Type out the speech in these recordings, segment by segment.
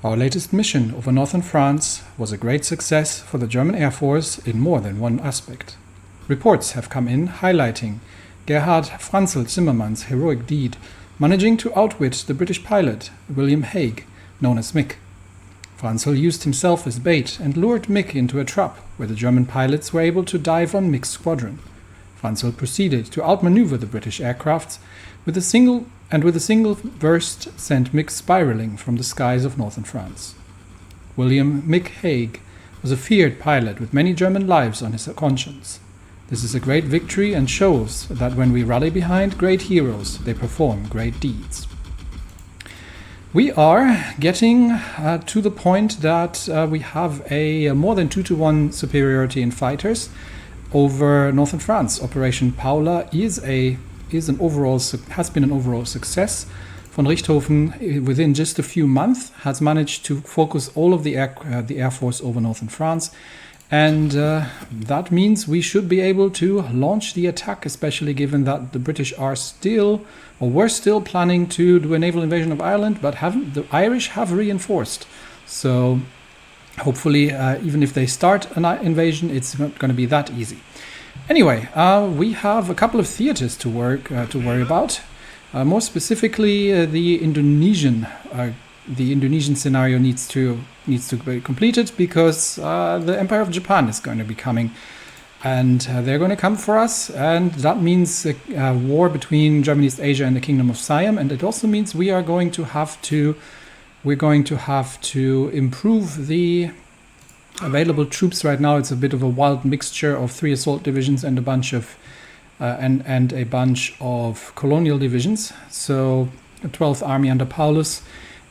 Our latest mission over northern France was a great success for the German Air Force in more than one aspect. Reports have come in highlighting Gerhard Franzl Zimmermann's heroic deed, managing to outwit the British pilot William Hague, known as Mick. Franzl used himself as bait and lured Mick into a trap where the German pilots were able to dive on Mick's squadron. Franzl proceeded to outmaneuver the British aircrafts with a single burst sent Mick spiraling from the skies of northern France. William Mick Hague was a feared pilot with many German lives on his conscience. This is a great victory and shows that when we rally behind great heroes, they perform great deeds. We are getting to the point that we have a more than 2-to-1 superiority in fighters over northern France. Operation Paula has been an overall success. Von Richthofen, within just a few months, has managed to focus all of the Air Force over northern France. And that means we should be able to launch the attack, especially given that the British were still planning to do a naval invasion of Ireland, but the Irish have reinforced. So hopefully, even if they start an invasion, it's not going to be that easy. Anyway, we have a couple of theaters to worry about. More specifically, the Indonesian scenario needs to be completed because the Empire of Japan is going to be coming, and they're going to come for us, and that means a war between Germany, East Asia, and the Kingdom of Siam, and it also means we're going to have to improve the available troops. Right now, it's a bit of a wild mixture of 3 assault divisions and a bunch of colonial divisions. So, the 12th Army under Paulus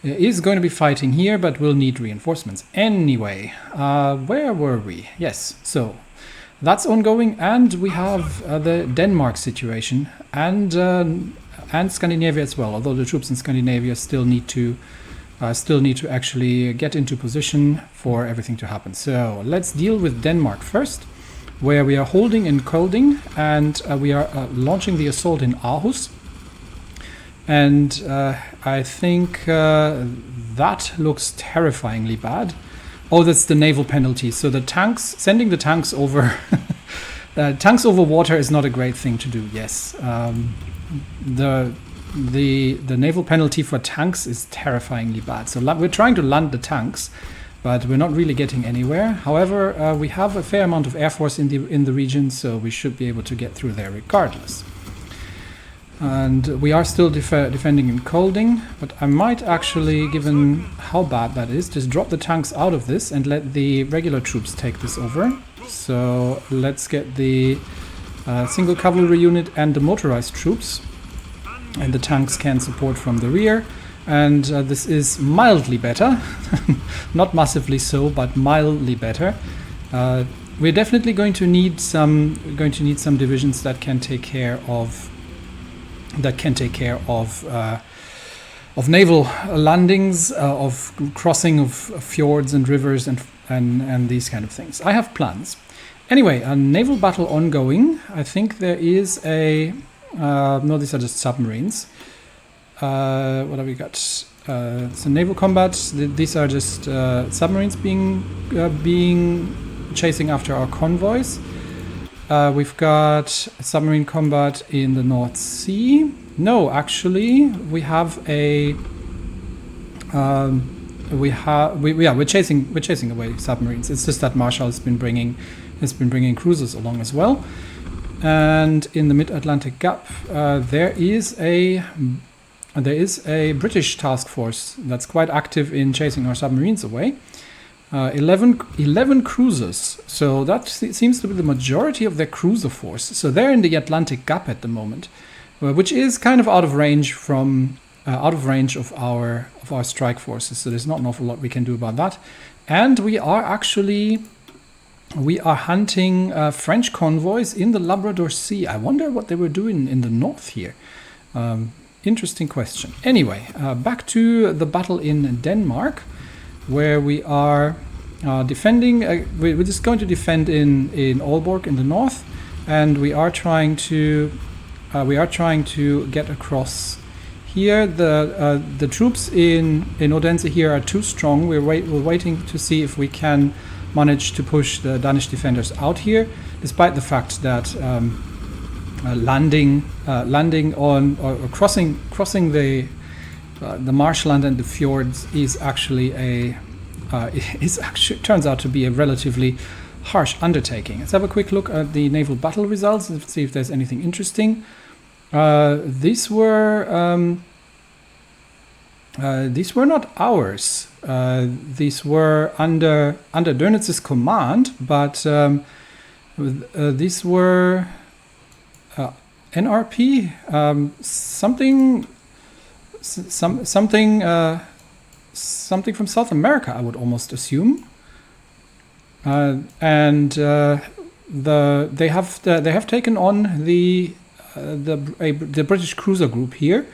is going to be fighting here, but will need reinforcements. Anyway, where were we? Yes, so that's ongoing, and we have the Denmark situation and Scandinavia as well. Although the troops in Scandinavia still need to actually get into position for everything to happen. So let's deal with Denmark first, where we are holding in Kolding, and we are launching the assault in Aarhus. And I think that looks terrifyingly bad. Oh, that's the naval penalty. So sending the tanks over, tanks over water is not a great thing to do. Yes, the naval penalty for tanks is terrifyingly bad. So we're trying to land the tanks, but we're not really getting anywhere. However, we have a fair amount of air force in the region, so we should be able to get through there regardless. And we are still defending in Kolding, but I might actually, given how bad that is, just drop the tanks out of this and let the regular troops take this over. So let's get the single cavalry unit and the motorized troops, and the tanks can support from the rear. And this is mildly better, not massively so, but mildly better. We're definitely going to need some divisions that can take care of naval landings, of crossing of fjords and rivers and these kind of things. I have plans. Anyway, a naval battle ongoing. I think there is a no, these are just submarines. What have we got? So naval combat. These are just submarines being chasing after our convoys. We've got submarine combat in the North Sea. No, actually, we have a. We're chasing away submarines. It's just that Marshall has been bringing cruisers along as well. And in the Mid-Atlantic Gap, there is a British task force that's quite active in chasing our submarines away. 11 cruisers, so that seems to be the majority of their cruiser force. So they're in the Atlantic Gap at the moment, which is kind of out of range of our strike forces. So there's not an awful lot we can do about that. And we are hunting French convoys in the Labrador Sea. I wonder what they were doing in the north here. Interesting question. Anyway, back to the battle in Denmark, where we are defending. We're just going to defend in Aalborg in the north, and we are trying to get across Here, the troops in Odense here are too strong. We're waiting to see if we can manage to push the Danish defenders out here, despite the fact that landing on or crossing the marshland and the fjords is actually turns out to be a relatively harsh undertaking. Let's have a quick look at the naval battle results and see if there's anything interesting. These were not ours. These were under Dönitz's command, but these were NRP, something from South America, I would almost assume. And they have taken on the British cruiser group here.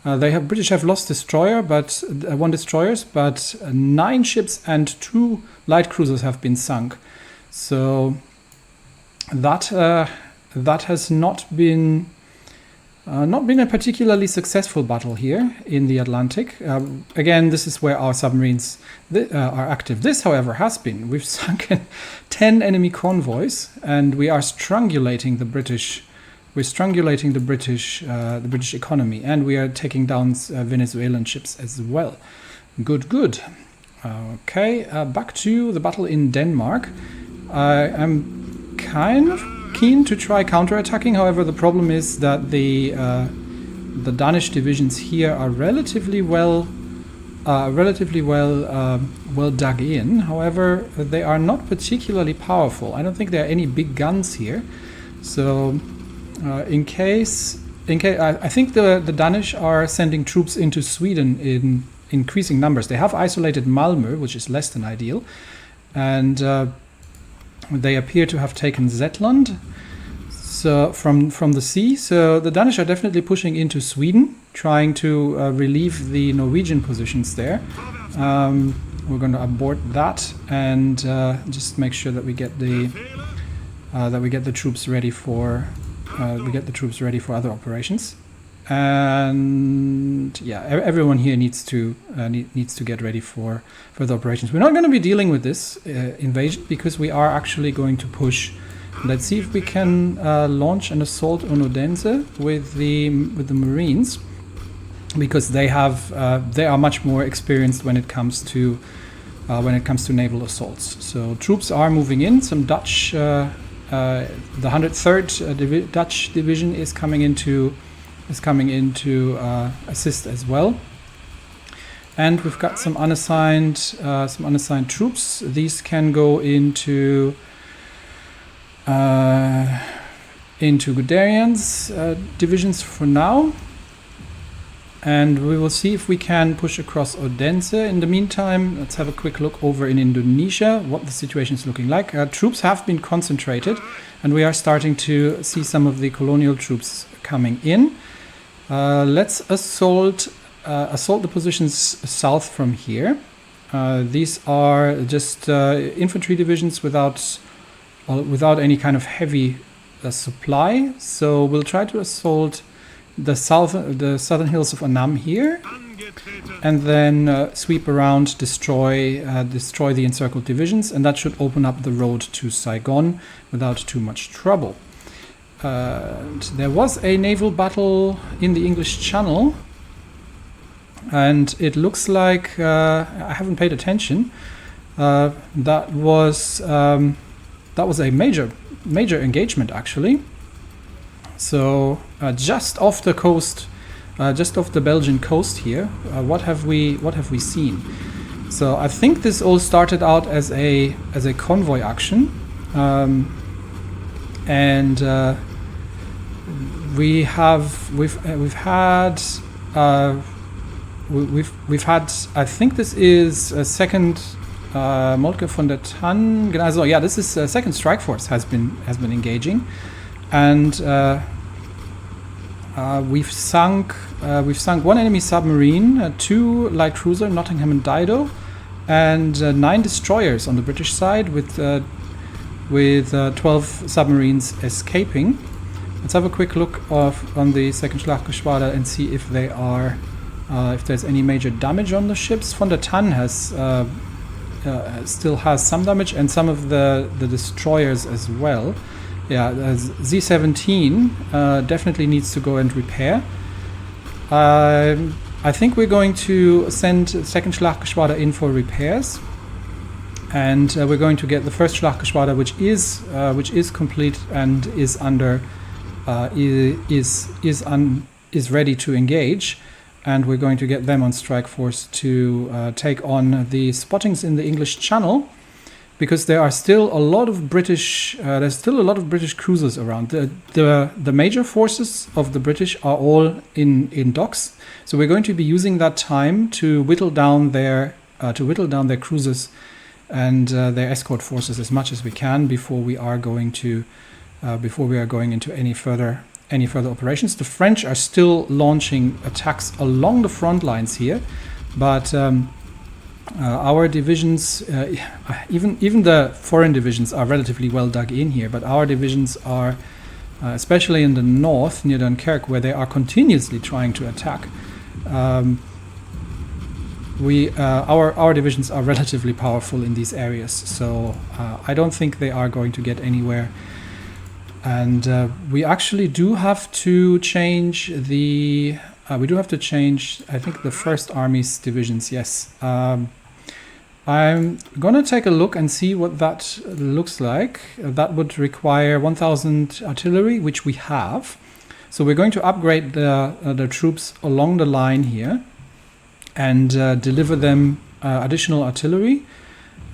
British have lost one destroyers, but 9 ships and 2 light cruisers have been sunk. So that has not been a particularly successful battle here in the Atlantic. Again, this is where our submarines are active. This, however, has been. We've sunken 10 enemy convoys, and we are strangulating the British. We're strangulating the British economy, and we are taking down Venezuelan ships as well. Good. Okay, back to the battle in Denmark. I'm kind of keen to try counterattacking. However, the problem is that the Danish divisions here are relatively well dug in. However, they are not particularly powerful. I don't think there are any big guns here. So, in case I think the Danish are sending troops into Sweden in increasing numbers. They have isolated Malmö, which is less than ideal, and they appear to have taken Zetland from the sea. So the Danish are definitely pushing into Sweden, trying to relieve the Norwegian positions there. We're going to abort that and just make sure that we get the troops ready for other operations. And yeah, everyone here needs to get ready for further operations. We're not going to be dealing with this invasion because we are actually going to push. Let's see if we can launch an assault on Odense with the Marines, because they are much more experienced when it comes to naval assaults. So troops are moving in. Some Dutch, the 103rd Dutch division is coming into assist as well. And we've got some unassigned troops. These can go into Guderian's divisions for now, and we will see if we can push across Odense. In the meantime, let's have a quick look over in Indonesia, what the situation is looking like. Troops have been concentrated, and we are starting to see some of the colonial troops coming in. Let's assault the positions south from here. These are just infantry divisions without any kind of heavy supply. So we'll try to assault the southern hills of Annam here, and then sweep around, destroy the encircled divisions, and that should open up the road to Saigon without too much trouble. There was a naval battle in the English Channel, and it looks like I haven't paid attention. That was a major engagement actually. So just off the coast, just off the Belgian coast here, what have we seen? So I think this all started out as a convoy action, and we've had I think this is a second Moltke von der Tann. Also, yeah, this is second strike force has been engaging, and we've sunk one enemy submarine, 2 light cruiser, Nottingham and Dido, and 9 destroyers on the British side, with 12 submarines escaping. Let's have a quick look on the second Schlachtgeschwader and see if they are, if there's any major damage on the ships. Von der Tann has still has some damage, and some of the destroyers as well. Yeah, Z-17 definitely needs to go and repair. I think we're going to send second Schlachtgeschwader in for repairs, and we're going to get the first Schlachtgeschwader, which is complete and is under is ready to engage, and we're going to get them on strike force to take on the spottings in the English Channel, because there are still a lot of British cruisers around. The major forces of the British are all in docks, so we're going to be using that time to whittle down their cruisers and their escort forces as much as we can before we are going into any further operations. The French are still launching attacks along the front lines here, but our divisions, even the foreign divisions, are relatively well dug in here, but our divisions are, especially in the north near Dunkirk, where they are continuously trying to attack. Our divisions are relatively powerful in these areas, so I don't think they are going to get anywhere. And we actually do have to change the. I think, the first Army's divisions. Yes. I'm gonna take a look and see what that looks like. That would require 1,000 artillery, which we have. So we're going to upgrade the troops along the line here and deliver them additional artillery.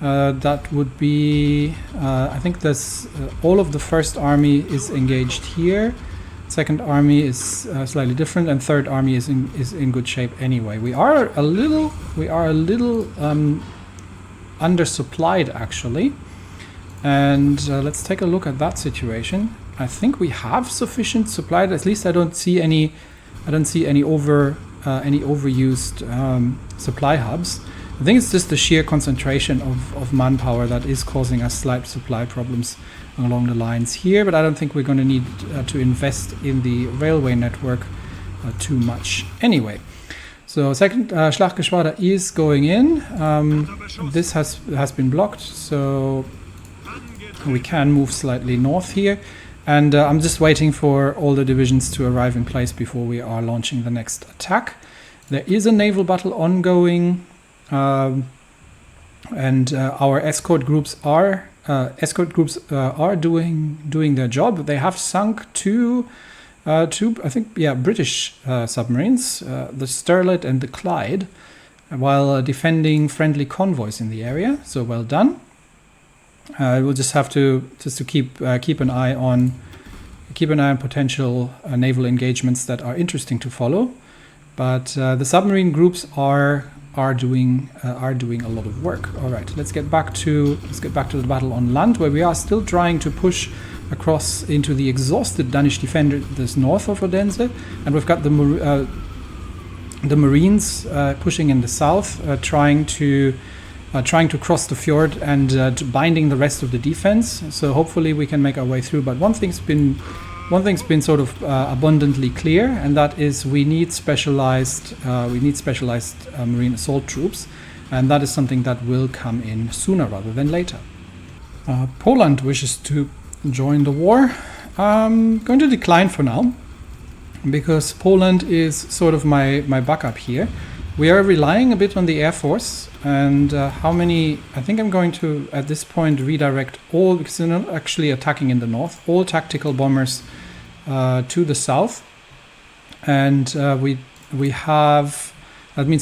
That would be, I think this all of the First Army is engaged here. Second Army is slightly different, and Third Army is in good shape anyway. We are a little undersupplied actually, and let's take a look at that situation. I think we have sufficient supply. At least I don't see any overused supply hubs. I think it's just the sheer concentration of manpower that is causing us slight supply problems along the lines here, but I don't think we're going to need to invest in the railway network too much anyway. So second Schlachtgeschwader is going in. This has been blocked, so we can move slightly north here. And I'm just waiting for all the divisions to arrive in place before we are launching the next attack. There is a naval battle ongoing, and our escort groups are doing their job. They have sunk two I think, British submarines, the Sterlet and the Clyde, while defending friendly convoys in the area. So well done. We'll just have to keep an eye on potential naval engagements that are interesting to follow. But the submarine groups are doing a lot of work. All right, let's get back to the battle on land, where we are still trying to push across into the exhausted Danish defenders north of Odense, and we've got the Marines pushing in the south, trying to cross the fjord and binding the rest of the defense. So hopefully we can make our way through. But one thing's been sort of abundantly clear, and that is we need specialized marine assault troops, and that is something that will come in sooner rather than later. Poland wishes to join the war. I'm going to decline for now, because Poland is sort of my backup here. We are relying a bit on the Air Force, and I think I'm going to, at this point, redirect all, because they're not actually attacking in the north, all tactical bombers to the south. And that means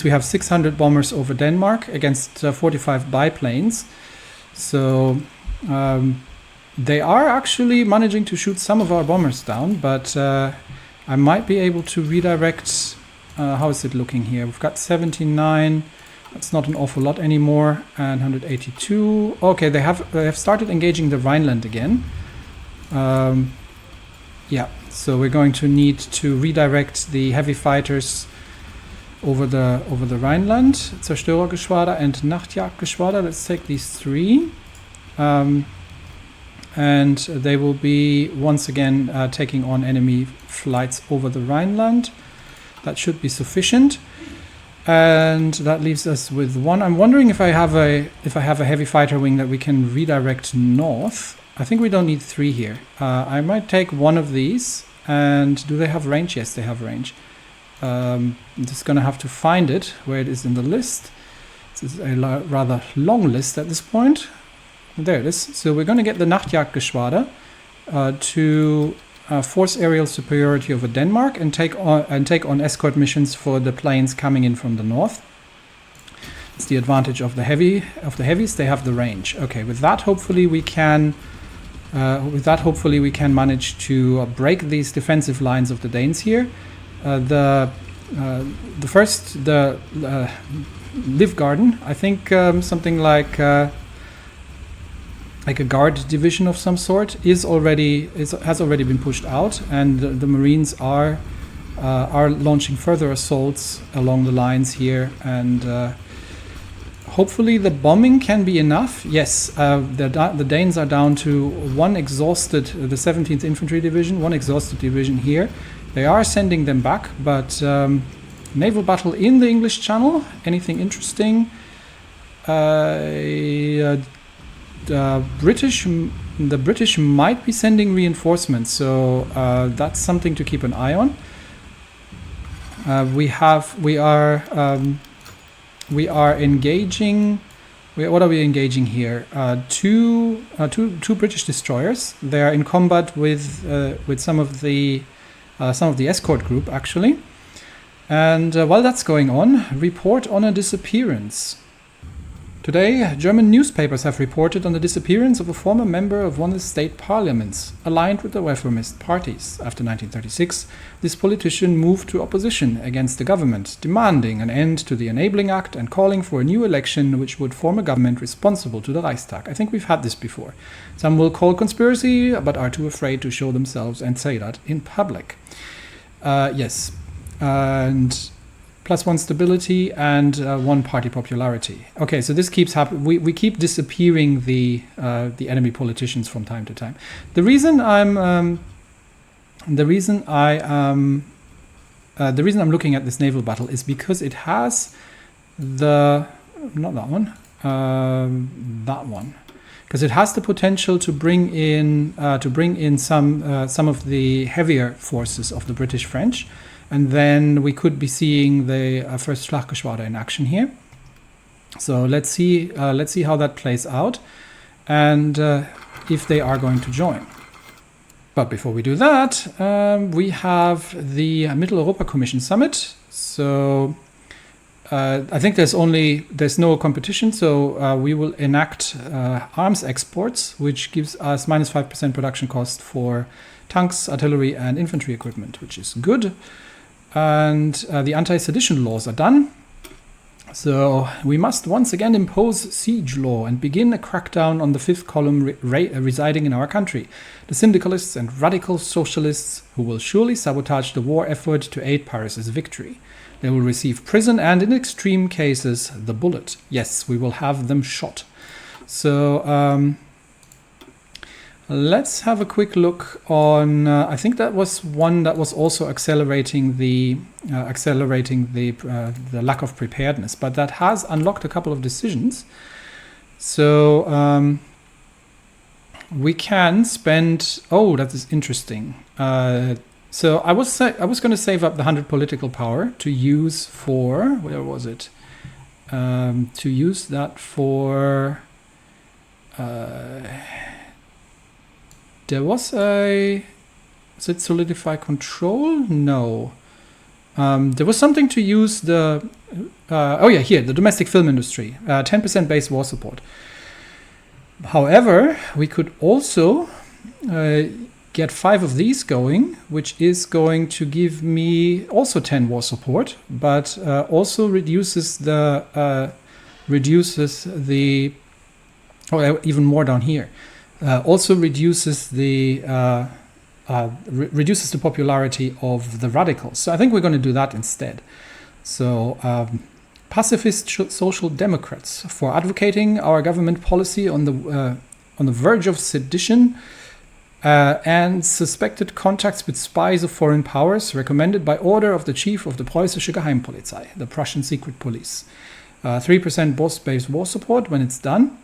we have 600 bombers over Denmark against 45 biplanes. So they are actually managing to shoot some of our bombers down, but I might be able to redirect. How is it looking here? We've got 79. That's not an awful lot anymore. And 182. Okay, they have started engaging the Rhineland again. So we're going to need to redirect the heavy fighters over the Rhineland. Zerstörergeschwader and Nachtjagdgeschwader. Let's take these three. and they will be once again taking on enemy flights over the Rhineland. That should be sufficient. And that leaves us with one. I'm wondering if I have a heavy fighter wing that we can redirect north. I think we don't need 3 here. I might take one of these. And do they have range? Yes, they have range. I'm just going to have to find it where it is in the list. This is a rather long list at this point. There it is. So we're going to get the Nachtjagdgeschwader to force aerial superiority over Denmark and take on escort missions for the planes coming in from the north. It's the advantage of the heavies. They have the range. Okay, with that hopefully we can manage to break these defensive lines of the Danes here. The Livgarden, I think something like a guard division of some sort has already been pushed out, and the Marines are launching further assaults along the lines here, and hopefully the bombing can be enough. Yes, the Danes are down to one exhausted, the 17th Infantry Division, one exhausted division here. They are sending them back, but naval battle in the English Channel, anything interesting? The British might be sending reinforcements, so that's something to keep an eye on. We are engaging. What are we engaging here? Two British destroyers. They are in combat with some of the escort group actually. And while that's going on, report on a disappearance. Today, German newspapers have reported on the disappearance of a former member of one of the state parliaments, aligned with the reformist parties. After 1936, this politician moved to opposition against the government, demanding an end to the Enabling Act and calling for a new election which would form a government responsible to the Reichstag. I think we've had this before. Some will call conspiracy, but are too afraid to show themselves and say that in public. Yes, and +1 stability and 1 party popularity. Okay, so this keeps happening. We keep disappearing the enemy politicians from time to time. The reason I'm looking at this naval battle is because it has that one, because it has the potential to bring in some of the heavier forces of the British French. And then we could be seeing the first Schlachtgeschwader in action here. So let's see how that plays out, and if they are going to join. But before we do that, we have the Mitteleuropa Commission Summit. So I think there's no competition. So we will enact arms exports, which gives us -5% production cost for tanks, artillery, and infantry equipment, which is good. And the anti-sedition laws are done. So we must once again impose siege law and begin a crackdown on the fifth column residing in our country, the syndicalists and radical socialists who will surely sabotage the war effort to aid Paris's victory. They will receive prison and, in extreme cases, the bullet. Yes, we will have them shot. So let's have a quick look on. I think that was one that was also accelerating the lack of preparedness, but that has unlocked a couple of decisions. So we can spend. Oh, that is interesting. So I was going to save up the 100 political power to use for, where was it? To use that for. There was is it solidify control? No. There was something to use the, here, the domestic film industry, 10% base war support. However, we could also get 5 of these going, which is going to give me also 10 war support, but also reduces the, even more down here. Also reduces the popularity of the radicals. So I think we're going to do that instead. So pacifist social democrats for advocating our government policy on on the verge of sedition and suspected contacts with spies of foreign powers, recommended by order of the chief of the Preußische Geheimpolizei, the Prussian secret police. 3% Boss-based war support when it's done.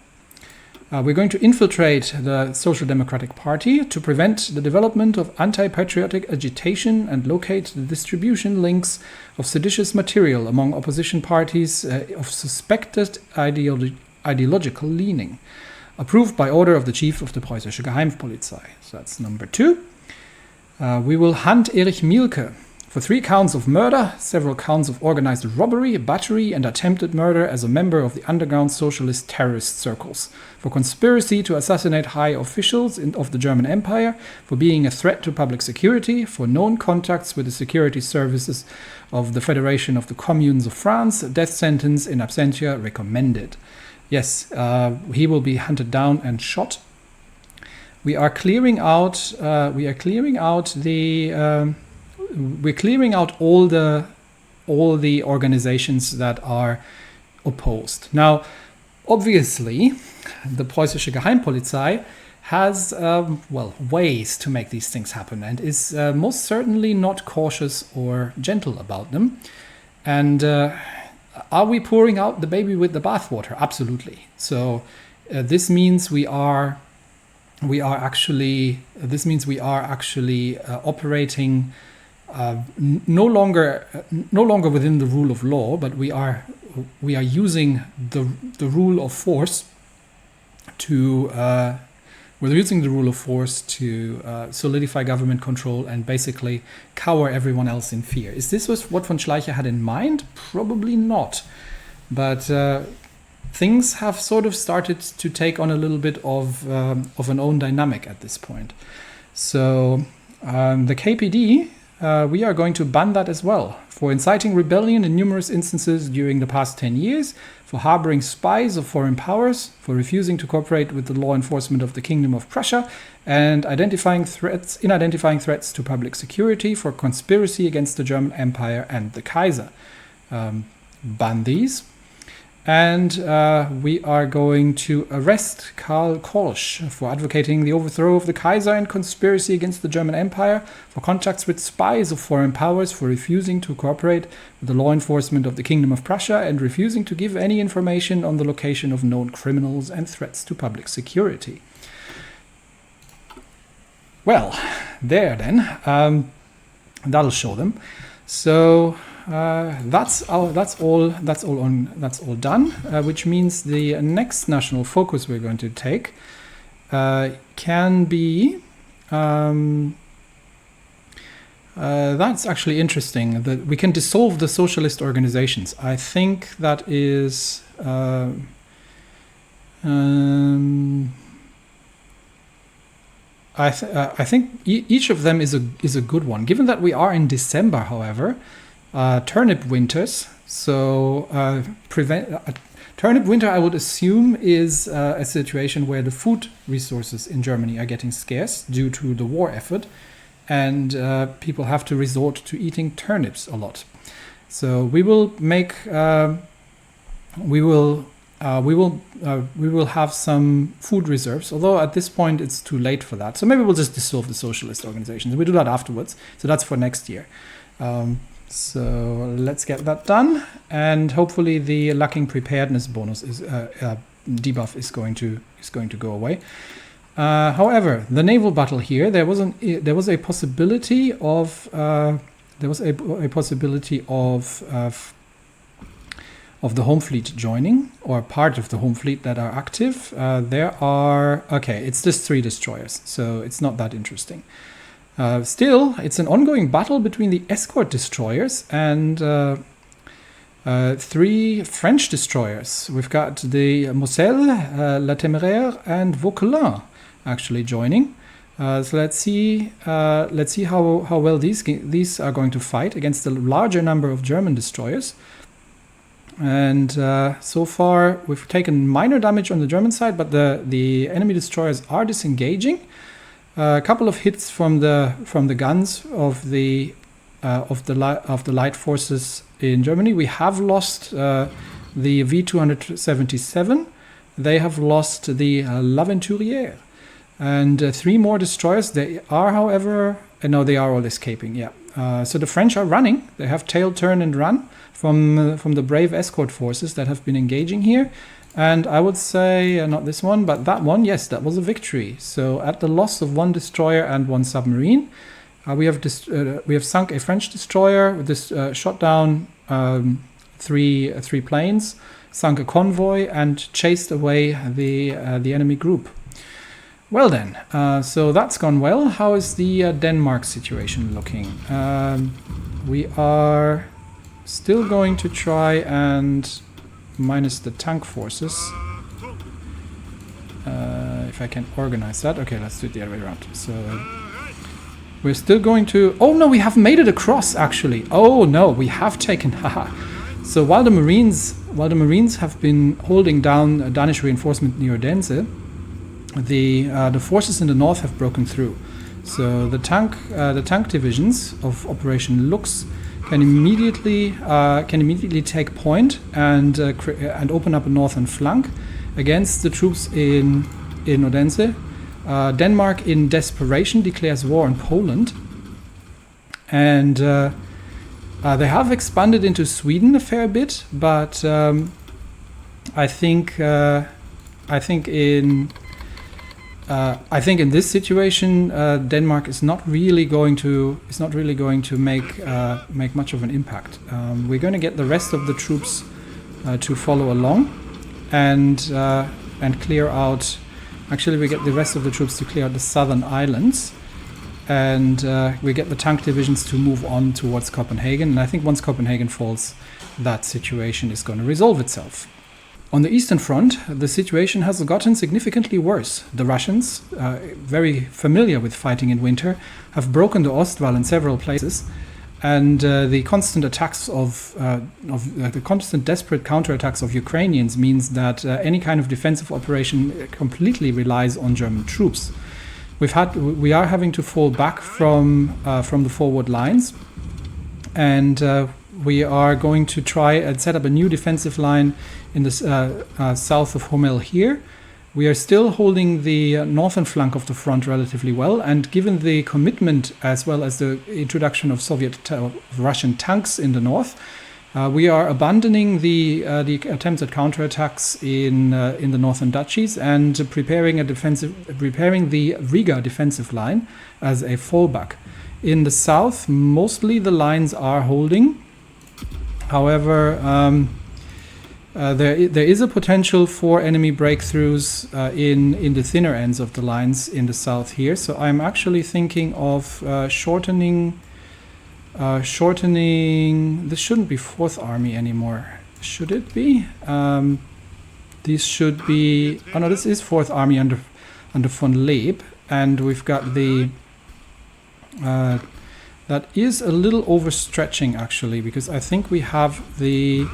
We're going to infiltrate the Social Democratic Party to prevent the development of anti-patriotic agitation and locate the distribution links of seditious material among opposition parties of suspected ideological leaning. Approved by order of the chief of the Preußische Geheimpolizei. So that's number 2. We will hunt Erich Mielke for 3 counts of murder, several counts of organized robbery, battery, and attempted murder as a member of the underground socialist terrorist circles, for conspiracy to assassinate high officials of the German Empire, for being a threat to public security, for known contacts with the security services of the Federation of the Communes of France, death sentence in absentia recommended. Yes, he will be hunted down and shot. We are clearing out. We're clearing out all the organizations that are opposed. Now, obviously, the Preußische Geheimpolizei has ways to make these things happen, and is most certainly not cautious or gentle about them. And are we pouring out the baby with the bathwater? Absolutely. So this means we are actually operating no longer within the rule of law, but we are using the rule of force to solidify government control and basically cower everyone else in fear. Is this what von Schleicher had in mind? Probably not. But things have sort of started to take on a little bit of an own dynamic at this point. So the KPD, we are going to ban that as well, for inciting rebellion in numerous instances during the past 10 years, for harboring spies of foreign powers, for refusing to cooperate with the law enforcement of the Kingdom of Prussia, and identifying threats to public security, for conspiracy against the German Empire and the Kaiser. Ban these. And we are going to arrest Karl Korsch for advocating the overthrow of the Kaiser and conspiracy against the German Empire, for contacts with spies of foreign powers, for refusing to cooperate with the law enforcement of the Kingdom of Prussia, and refusing to give any information on the location of known criminals and threats to public security. Well, there then, that'll show them. So that's all done, which means the next national focus we're going to take can be that's actually interesting, that we can dissolve the socialist organizations. I think that is I think each of them is a good one. Given that we are in December, however, turnip winters. So turnip winter, I would assume, is a situation where the food resources in Germany are getting scarce due to the war effort, and people have to resort to eating turnips a lot. So we will make we will have some food reserves, although at this point it's too late for that. So maybe we'll just dissolve the socialist organizations. We do that afterwards. So that's for next year. So let's get that done, and hopefully the lacking preparedness bonus is debuff is going to go away. However, the naval battle here, there was a possibility of the home fleet joining, or part of the home fleet that are active. It's just 3 destroyers, so it's not that interesting. Still, it's an ongoing battle between the escort destroyers and 3 French destroyers. We've got the Moselle, La Téméraire, and Vauquelin actually joining. So let's see how well these are going to fight against a larger number of German destroyers. And so far, we've taken minor damage on the German side, but the enemy destroyers are disengaging. A couple of hits from the guns of the light forces in Germany. We have lost the V277. they have lost the L'Aventurière. And 3 more destroyers. They are, however, no, they are all escaping, yeah. So the French are running. They have tail, turn, and run from the brave escort forces that have been engaging here. And I would say, not this one, but that one, yes, that was a victory. So at the loss of 1 destroyer and 1 submarine, we have sunk a French destroyer, shot down 3 planes, sunk a convoy, and chased away the enemy group. Well then, so that's gone well. How is the Denmark situation looking? We are still going to try and minus the tank forces. If I can organize that. Okay, let's do it the other way around. So we're still going to... Oh no, we have made it across actually. Oh no, we have taken... Haha. So while the Marines have been holding down Danish reinforcement near Odense, the forces in the north have broken through. So the tank divisions of Operation Luchs can immediately take point and open up a northern flank against the troops in Odense. Denmark, in desperation, declares war on Poland, and they have expanded into Sweden a fair bit. But I think in this situation, Denmark is not really going to make much of an impact. We're going to get the rest of the troops to follow along and clear out. Actually, we get the rest of the troops to clear out the southern islands, and we get the tank divisions to move on towards Copenhagen. And I think once Copenhagen falls, that situation is going to resolve itself. On the Eastern Front, the situation has gotten significantly worse. The Russians, very familiar with fighting in winter, have broken the Ostwall in several places, and the constant attacks of the constant desperate counterattacks of Ukrainians means that any kind of defensive operation completely relies on German troops. We are having to fall back from the forward lines, and we are going to try and set up a new defensive line in the south of Hummel here. We are still holding the northern flank of the front relatively well, and given the commitment as well as the introduction of Russian tanks in the north, we are abandoning the attempts at counterattacks in the northern duchies and preparing the Riga defensive line as a fallback. In the south, mostly the lines are holding. However, there is a potential for enemy breakthroughs in the thinner ends of the lines in the south here. So I'm actually thinking of shortening. This shouldn't be 4th Army anymore, should it be? These should be. Oh no, this is 4th Army under von Leeb, and we've got the. That is a little overstretching actually, because I think we have the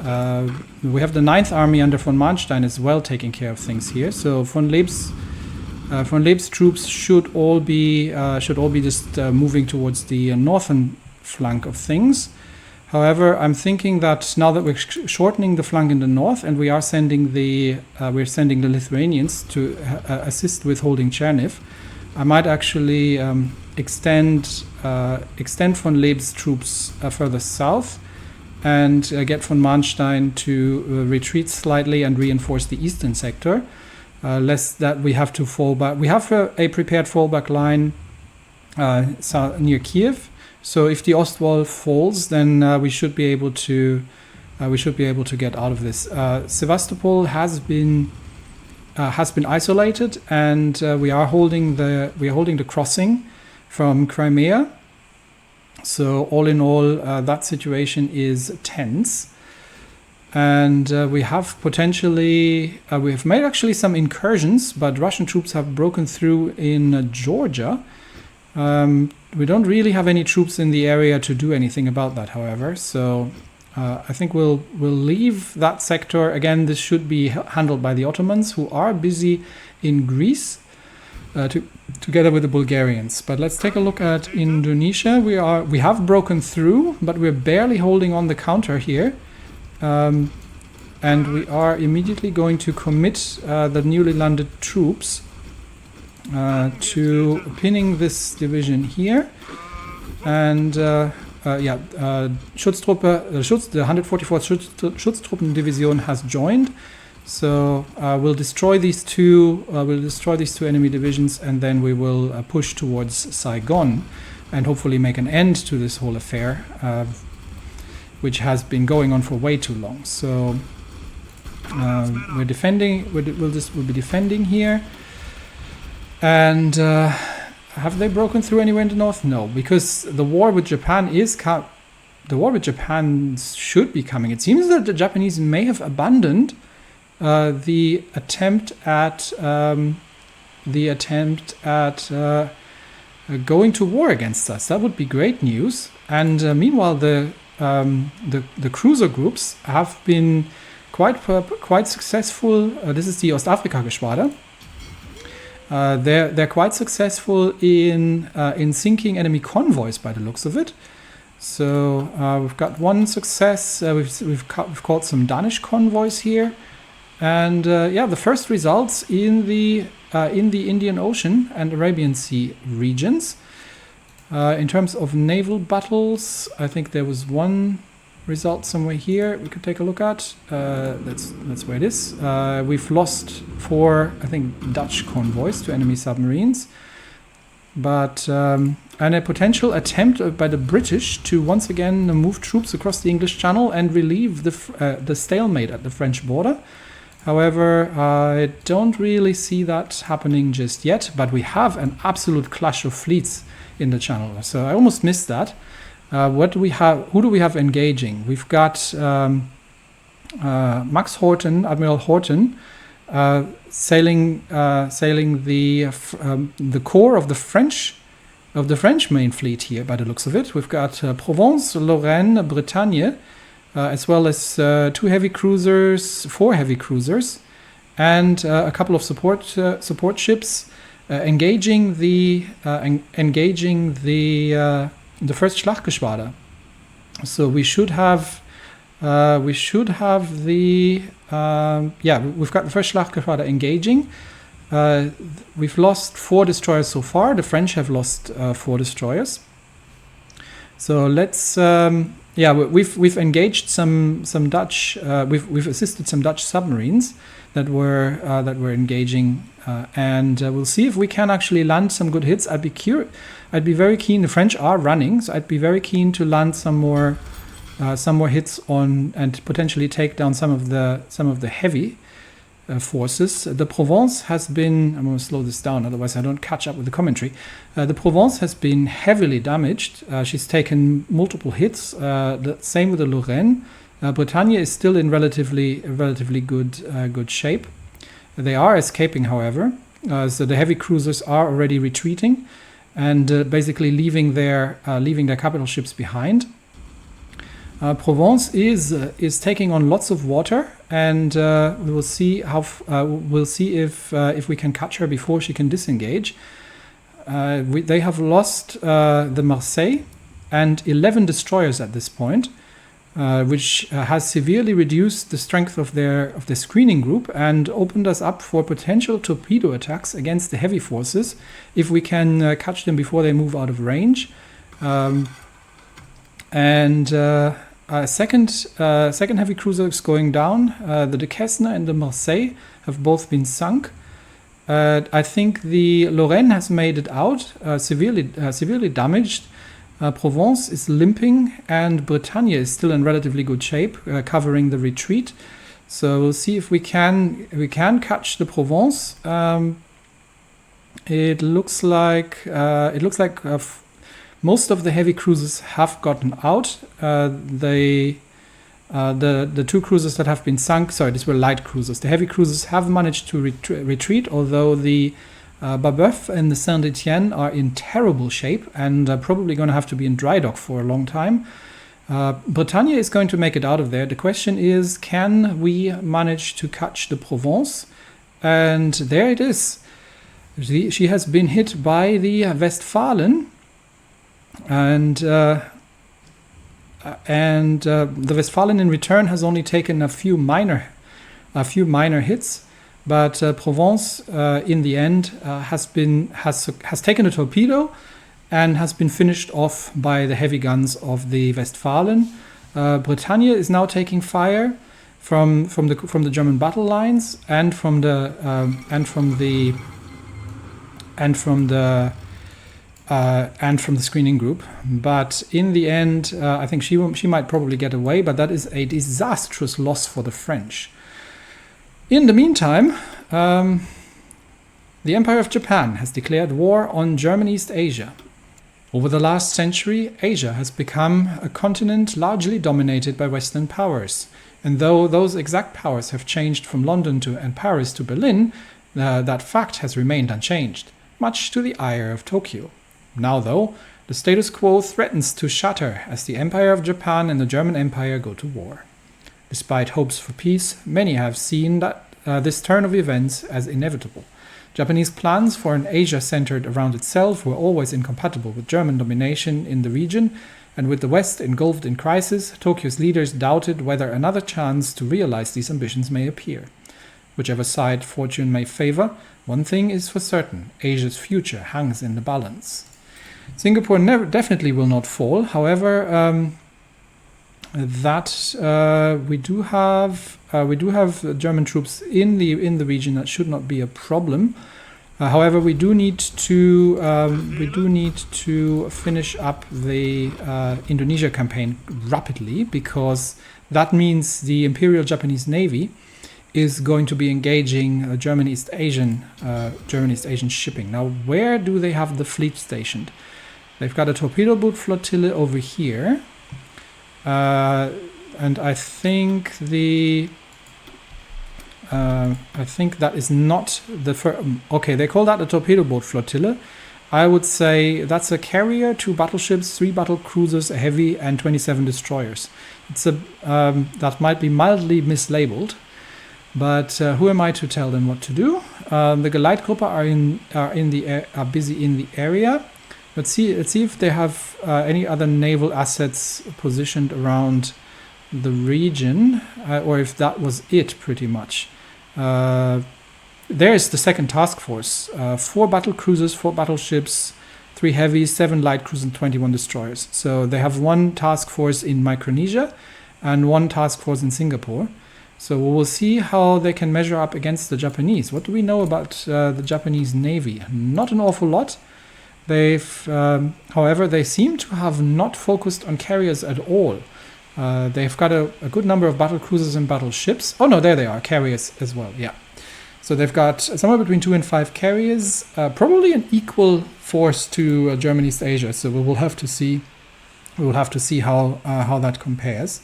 9th Army under von Manstein as well taking care of things here. So von Leeb's troops should all be just moving towards the northern flank of things. However, I'm thinking that now that we're shortening the flank in the north and we are sending the Lithuanians to assist with holding Cherniv, I might actually extend von Leeb's troops further south and get von Manstein to retreat slightly and reinforce the eastern sector, lest that we have to fall back. We have a prepared fallback line near Kiev, so if the Ostwall falls, then we should be able to get out of this. Sevastopol has been isolated, and we are holding the crossing from Crimea. So all in all, that situation is tense, and we have made actually some incursions, but Russian troops have broken through in Georgia. We don't really have any troops in the area to do anything about that, however. So I think we'll leave that sector. Again, this should be handled by the Ottomans, who are busy in Greece, together with the Bulgarians. But let's take a look at Indonesia. We have broken through, but we're barely holding on the counter here. and we are immediately going to commit the newly landed troops to pinning this division here. And Schutztruppe, the 144th Schutztruppendivision has joined. So we'll destroy these two. Enemy divisions, and then we will push towards Saigon, and hopefully make an end to this whole affair, which has been going on for way too long. So we're defending. We'll be defending here. And have they broken through anywhere in the north? No, because the war with Japan should be coming. It seems that the Japanese may have abandoned the attempt at going to war against us. That would be great news. And meanwhile, the cruiser groups have been quite successful. This is the Ostafrika-Geschwader. They're quite successful in sinking enemy convoys by the looks of it. So we've got one success. We've caught some Danish convoys here, and the first results in the Indian Ocean and Arabian Sea regions. In terms of naval battles, I think there was one result somewhere here we could take a look at. That's where it is. We've lost 4, I think, Dutch convoys to enemy submarines, but and a potential attempt by the British to once again move troops across the English Channel and relieve the stalemate at the French border. However, I don't really see that happening just yet, but we have an absolute clash of fleets in the Channel, so I almost missed that. What do we have? Who do we have engaging? We've got Max Horton, Admiral Horton, sailing the core of the French main fleet here. By the looks of it, we've got Provence, Lorraine, Bretagne, as well as 4 heavy cruisers, and a couple of support ships engaging the first Schlachtgeschwader. So we should have we've got the first Schlachtgeschwader engaging. We've lost 4 destroyers so far. The French have lost 4 destroyers. So let's we've engaged some Dutch. We've assisted some Dutch submarines that were engaging, and we'll see if we can actually land some good hits. I'd be very keen. The French are running, so I'd be very keen to land some more hits on and potentially take down some of the heavy forces. The Provence has been. I'm going to slow this down, otherwise I don't catch up with the commentary. The Provence has been heavily damaged. She's taken multiple hits. The same with the Lorraine. Bretagne is still in relatively good shape. They are escaping, however. So the heavy cruisers are already retreating and basically leaving their capital ships behind. Provence is taking on lots of water, and we will see if we can catch her before she can disengage. They have lost the Marseille and 11 destroyers at this point, which has severely reduced the strength of their screening group and opened us up for potential torpedo attacks against the heavy forces if we can catch them before they move out of range. Second heavy cruiser is going down. The De Quesne and the Marseille have both been sunk. I think the Lorraine has made it out, severely damaged. Provence is limping, and Bretagne is still in relatively good shape, covering the retreat. So we'll see if we can catch the Provence. It looks like most of the heavy cruisers have gotten out. The 2 cruisers that have been sunk, these were light cruisers. The heavy cruisers have managed to retreat, although the Babeuf and the Saint-Étienne are in terrible shape and probably going to have to be in dry dock for a long time. Bretagne is going to make it out of there. The question is, can we manage to catch the Provence? And there it is. She has been hit by the Westfalen. And the Westphalen in return has only taken a few minor hits, but Provence in the end has taken a torpedo and has been finished off by the heavy guns of the Westphalen. Bretagne is now taking fire from the German battle lines and from the screening group. But in the end, I think she might probably get away. But that is a disastrous loss for the French. In the meantime, the Empire of Japan has declared war on German East Asia. Over the last century, Asia has become a continent largely dominated by Western powers. And though those exact powers have changed from London and Paris to Berlin, that fact has remained unchanged, much to the ire of Tokyo. Now, though, the status quo threatens to shatter as the Empire of Japan and the German Empire go to war. Despite hopes for peace, many have seen this turn of events as inevitable. Japanese plans for an Asia centered around itself were always incompatible with German domination in the region, and with the West engulfed in crisis, Tokyo's leaders doubted whether another chance to realize these ambitions may appear. Whichever side fortune may favor, one thing is for certain: Asia's future hangs in the balance. Singapore definitely will not fall. However, we do have German troops in the region. That should not be a problem. However, we do need to finish up the Indonesia campaign rapidly, because that means the Imperial Japanese Navy is going to be engaging German East Asian shipping. Now, where do they have the fleet stationed? They've got a torpedo boat flotilla over here, and I think that is not the first. Okay, they call that a torpedo boat flotilla. I would say that's a carrier, 2 battleships, 3 battle cruisers, a heavy, and 27 destroyers. That might be mildly mislabeled, but who am I to tell them what to do? The Geleitgruppe are busy in the area. Let's see if they have any other naval assets positioned around the region, or if that was it pretty much. There's the second task force. 4 battle cruisers, 4 battleships, 3 heavies, 7 light cruisers, and 21 destroyers. So they have 1 task force in Micronesia and 1 task force in Singapore. So we will see how they can measure up against the Japanese. What do we know about the Japanese Navy? Not an awful lot. However, they seem to have not focused on carriers at all. They've got a good number of battle cruisers and battleships. Oh no, there they are, carriers as well. Yeah. So they've got somewhere between 2 and 5 carriers, probably an equal force to German East Asia. So we will have to see. We will have to see how that compares.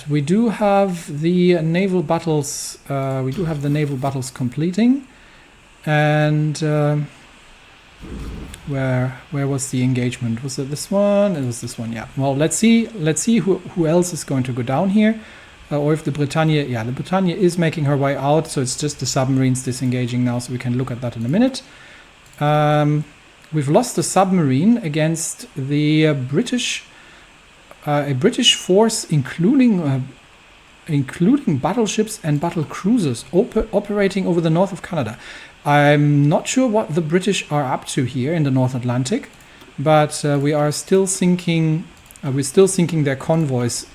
We do have the naval battles. We do have the naval battles completing, and. Where was the engagement? Was it this one? It was this one, yeah. Well, let's see who else is going to go down here, or if the Bretagne. Yeah, the Bretagne is making her way out, so it's just the submarines disengaging now. So we can look at that in a minute. We've lost a submarine against the British, a British force, including battleships and battle cruisers operating over the north of Canada. I'm not sure what the British are up to here in the North Atlantic, but we are still sinking. We're still sinking their convoys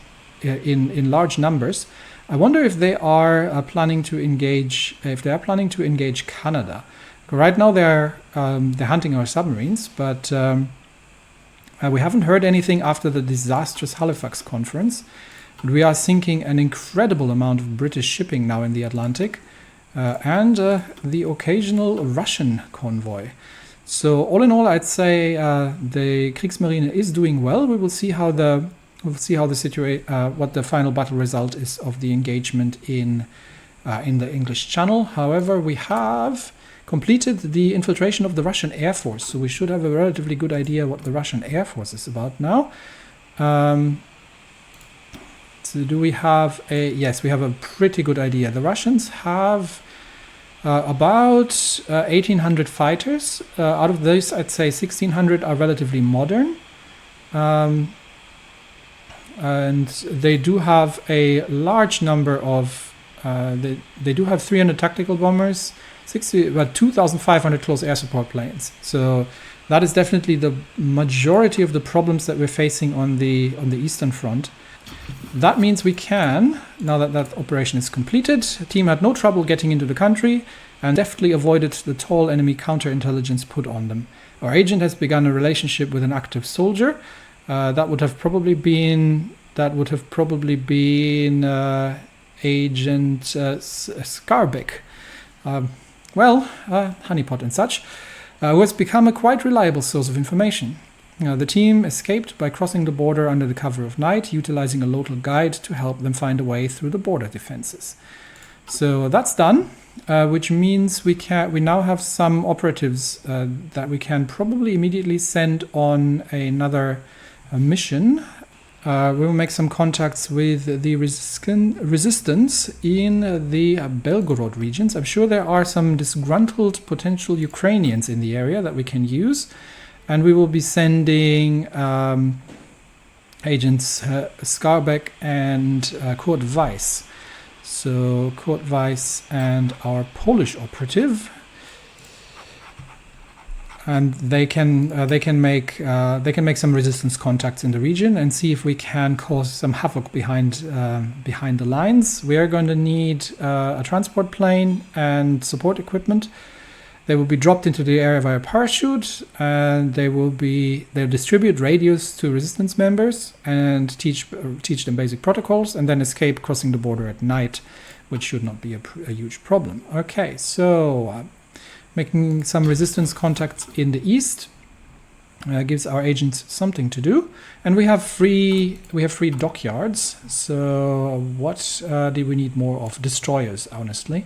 in large numbers. I wonder if they are planning to engage. If they are planning to engage Canada. Right now they're hunting our submarines, but we haven't heard anything after the disastrous Halifax conference. But we are sinking an incredible amount of British shipping now in the Atlantic. And the occasional Russian convoy. So all in all, I'd say the Kriegsmarine is doing well. We will see how what the final battle result is of the engagement in the English Channel. However, we have completed the infiltration of the Russian Air Force, so we should have a relatively good idea what the Russian Air Force is about now. So do we have a... Yes, we have a pretty good idea. The Russians have about 1,800 fighters. Out of those, I'd say 1,600 are relatively modern. and they do have a large number of. They do have 300 tactical bombers, 2,500 close air support planes. So that is definitely the majority of the problems that we're facing on the Eastern Front. That means we can, now that that operation is completed, the team had no trouble getting into the country and definitely avoided the tall enemy counterintelligence put on them. Our agent has begun a relationship with an active soldier. That would have probably been Agent Scarbeck. Honeypot and such, who has become a quite reliable source of information. The team escaped by crossing the border under the cover of night, utilizing a local guide to help them find a way through the border defenses. So that's done, which means we now have some operatives that we can probably immediately send on another mission. We'll make some contacts with the resistance in the Belgorod regions. I'm sure there are some disgruntled potential Ukrainians in the area that we can use. And we will be sending agents Scarbeck and Kurt Weiss. So Kurt Weiss and our Polish operative. And they can make some resistance contacts in the region and see if we can cause some havoc behind the lines. We are going to need a transport plane and support equipment. They will be dropped into the area via parachute, and they'll distribute radios to resistance members and teach them basic protocols, and then escape crossing the border at night, which should not be a huge problem. Okay, so making some resistance contacts in the east gives our agents something to do, and we have free dockyards. So what do we need more of? Destroyers, honestly.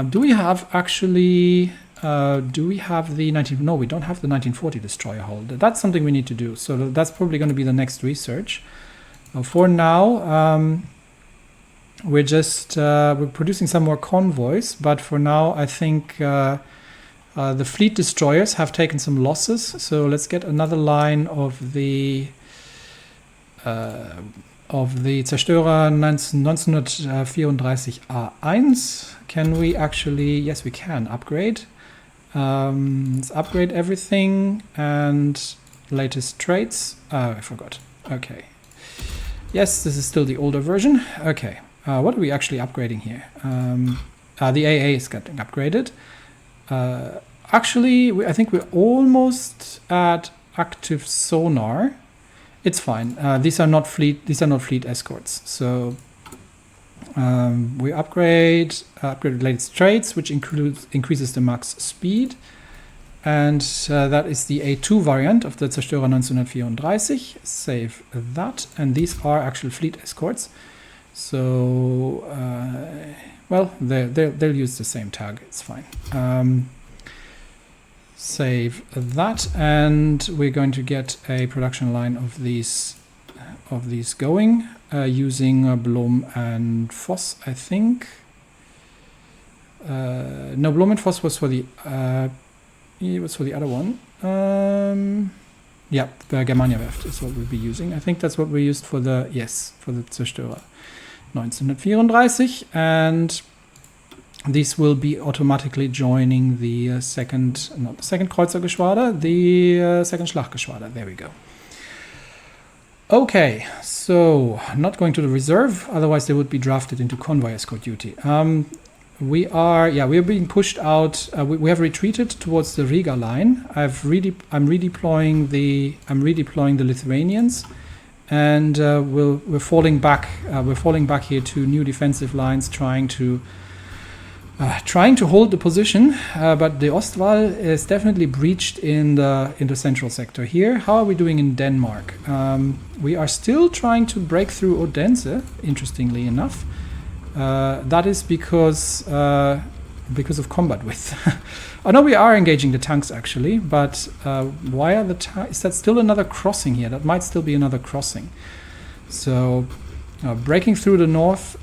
Do we have the 19? No, we don't have the 1940 destroyer hull. That's something we need to do. So that's probably going to be the next research. For now, we're producing some more convoys, but for now, I think the fleet destroyers have taken some losses. So let's get another line of the Zerstörer 1934A1. Can we actually? Yes, we can upgrade. Let's upgrade everything and latest traits. I forgot. Okay. Yes, this is still the older version. Okay. What are we actually upgrading here? The AA is getting upgraded. I think we're almost at active sonar. It's fine. These are not fleet escorts. So we upgrade latest traits, which increases the max speed, and that is the A2 variant of the Zerstörer 1934. Save that, and these are actual fleet escorts. So they'll use the same tag. It's fine. Save that, and we're going to get a production line of these going using Blom and Voss, I think. No, Blom and Voss was for the other one. The Germania Werft is what we'll be using. I think that's what we used for the Zerstörer 1934, and these will be automatically joining the second Kreuzergeschwader, the second Schlachtgeschwader. There we go. Okay, so not going to the reserve, otherwise they would be drafted into convoy escort duty. We are being pushed out. We have retreated towards the Riga line. I'm redeploying the Lithuanians, and we're falling back. We're falling back here to new defensive lines, trying to hold the position, but the Ostwall is definitely breached in the central sector here. How are we doing in Denmark? We are still trying to break through Odense, interestingly enough. That is because of combat width. I know we are engaging the tanks actually, but why are the tanks? Is that still another crossing here? That might still be another crossing. So breaking through the north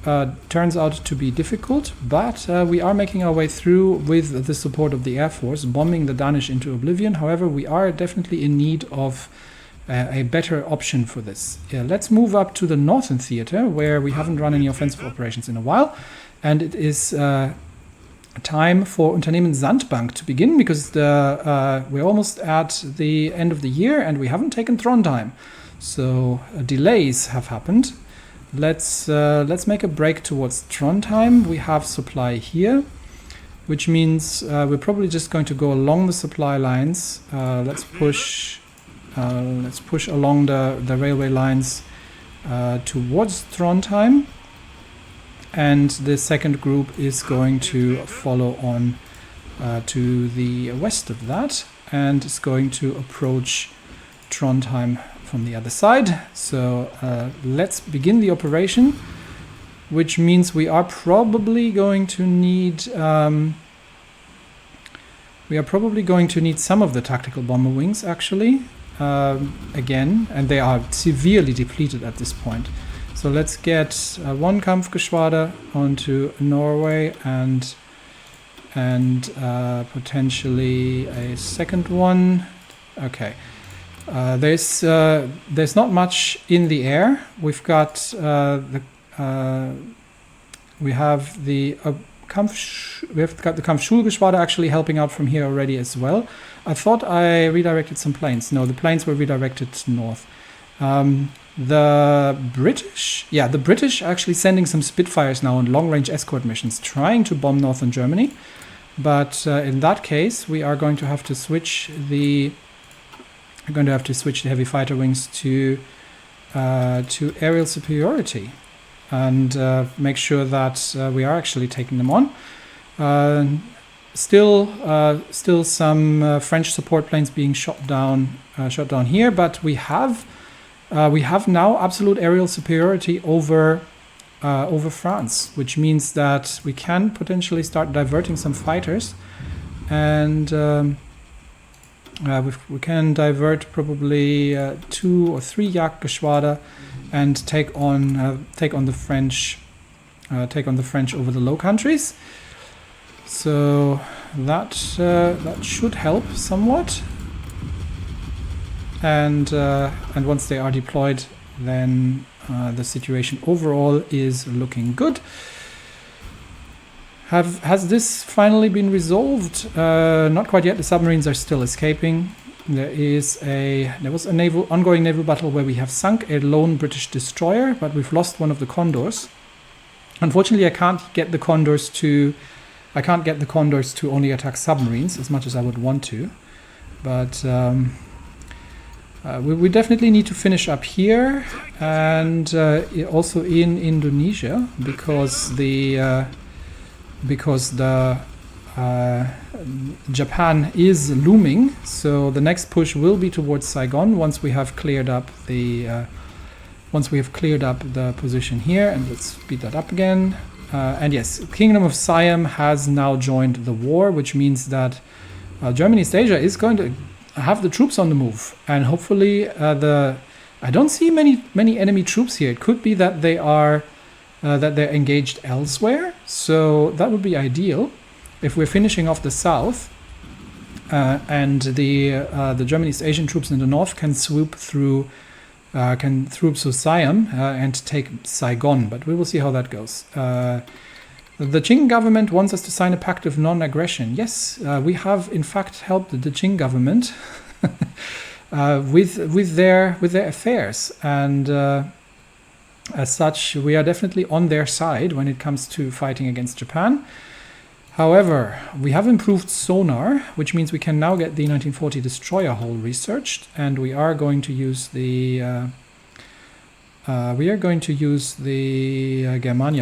turns out to be difficult, but we are making our way through with the support of the Air Force, bombing the Danish into oblivion. However, we are definitely in need of a better option for this. Let's move up to the northern theater, where we haven't run any offensive operations in a while, and it is time for Unternehmen Sandbank to begin, because we're almost at the end of the year and we haven't taken Trondheim, so delays have happened. Let's make a break towards Trondheim. We have supply here, which means we're probably just going to go along the supply lines. Let's push along the railway lines towards Trondheim. And the second group is going to follow on to the west of that, and is going to approach Trondheim from the other side. So let's begin the operation, which means we are probably going to need some of the tactical bomber wings, actually, again, and they are severely depleted at this point. So let's get one Kampfgeschwader onto Norway and potentially a second one. Okay, there's not much in the air. We've got we have the Kampfschulgeschwader actually helping out from here already as well. I thought I redirected some planes. No, the planes were redirected north. The British actually sending some Spitfires now on long-range escort missions, trying to bomb northern Germany. But in that case, we are going to have to switch the heavy fighter wings to aerial superiority, and make sure that we are actually taking them on. Still some French support planes being shot down here, but we have now absolute aerial superiority over France, which means that we can potentially start diverting some fighters, and we can divert probably 2 or 3 Jagdgeschwader and take on the French over the Low Countries. So that should help somewhat. And once they are deployed, then the situation overall is looking good. Has this finally been resolved? Not quite yet. The submarines are still escaping. There was an ongoing naval battle where we have sunk a lone British destroyer, but we've lost one of the Condors. Unfortunately, I can't get the Condors to only attack submarines as much as I would want to, but we definitely need to finish up here, and also in Indonesia, because the Japan is looming. So the next push will be towards Saigon once we have cleared up the position here. And let's speed that up again. And yes, Kingdom of Siam has now joined the war, which means that Germany East Asia is going to have the troops on the move, and hopefully I don't see many enemy troops here. It could be that they're engaged elsewhere, so that would be ideal if we're finishing off the south, and the German East Asian troops in the north can swoop through Siam and take Saigon. But we will see how that goes. The Qing government wants us to sign a pact of non-aggression. Yes, we have in fact helped the Qing government with their affairs, and as such, we are definitely on their side when it comes to fighting against Japan. However, we have improved sonar, which means we can now get the 1940 destroyer hull researched, and we are going to use the Germania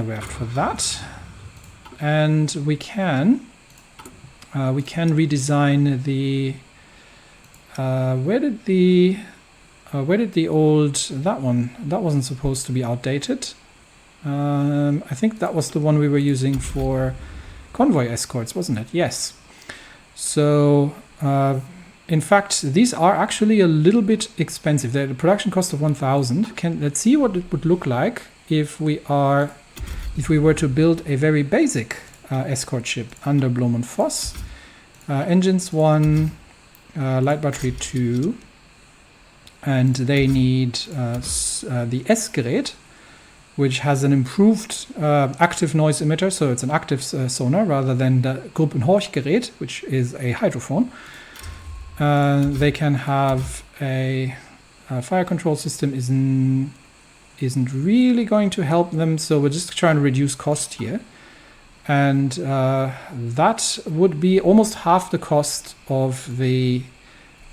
Werft for that. And we can redesign the where did the old that wasn't supposed to be outdated. I think that was the one we were using for convoy escorts, wasn't it? Yes. So in fact, these are actually a little bit expensive. The production cost of 1,000. Let's see what it would look like if we were to build a very basic escort ship under Blom und Voss. Engines 1, light battery 2, and they need the S-Gerät, which has an improved active noise emitter, so it's an active sonar rather than the Gruppenhorchgerät, which is a hydrophone. They can have a fire control system isn't really going to help them, so we're just trying to reduce cost here. And that would be almost half the cost of the